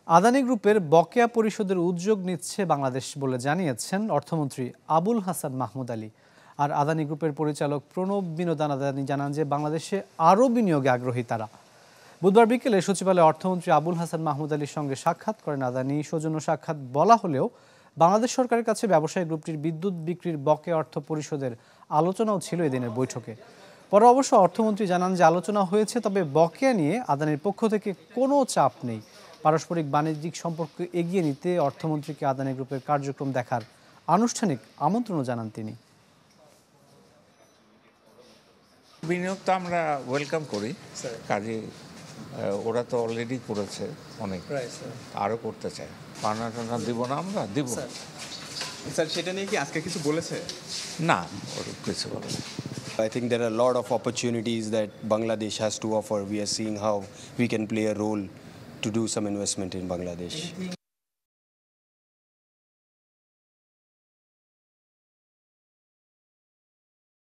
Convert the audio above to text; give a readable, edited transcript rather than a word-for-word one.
আদানি গ্রুপের বকেয়া পরিশোধের উদ্যোগ নিচ্ছে বাংলাদেশ বলে জানিয়েছেন অর্থমন্ত্রী আবুল হাসান মাহমুদ আলী। আর আদানি গ্রুপের পরিচালক প্রণব বিনোদান আদানি জানান যে বাংলাদেশে আরও বিনিয়োগে আগ্রহী তারা। বুধবার বিকেলে সচিবালয়ে অর্থমন্ত্রী আবুল হাসান মাহমুদ আলীর সঙ্গে সাক্ষাৎ করেন আদানি। সৌজন্য সাক্ষাৎ বলা হলেও বাংলাদেশ সরকারের কাছে ব্যবসায়ী গ্রুপটির বিদ্যুৎ বিক্রির বকেয়া অর্থ পরিশোধের আলোচনাও ছিল এদিনের বৈঠকে। পরে অবশ্য অর্থমন্ত্রী জানান যে আলোচনা হয়েছে, তবে বকেয়া নিয়ে আদানির পক্ষ থেকে কোনো চাপ নেই। পারস্পরিক বাণিজ্যিক সম্পর্ক এগিয়ে নিতে অর্থমন্ত্রীকে আদানি গ্রুপের কার্যক্রম দেখার আনুষ্ঠানিক আমন্ত্রণও জানান তিনি। বিনিয়োগ তো আমরা ওয়েলকাম করি, কাজে ওরা তো অলরেডি করেছে অনেক, আরও করতে চায়। পানা টানা দিব না, আমরা দিব স্যার। সেটা নিয়ে কি আজকে কিছু বলেছে? না, ওর কিছু বলে না। I think there are a lot of opportunities that Bangladesh has to offer. We are seeing how we can play a role to do some investment in Bangladesh.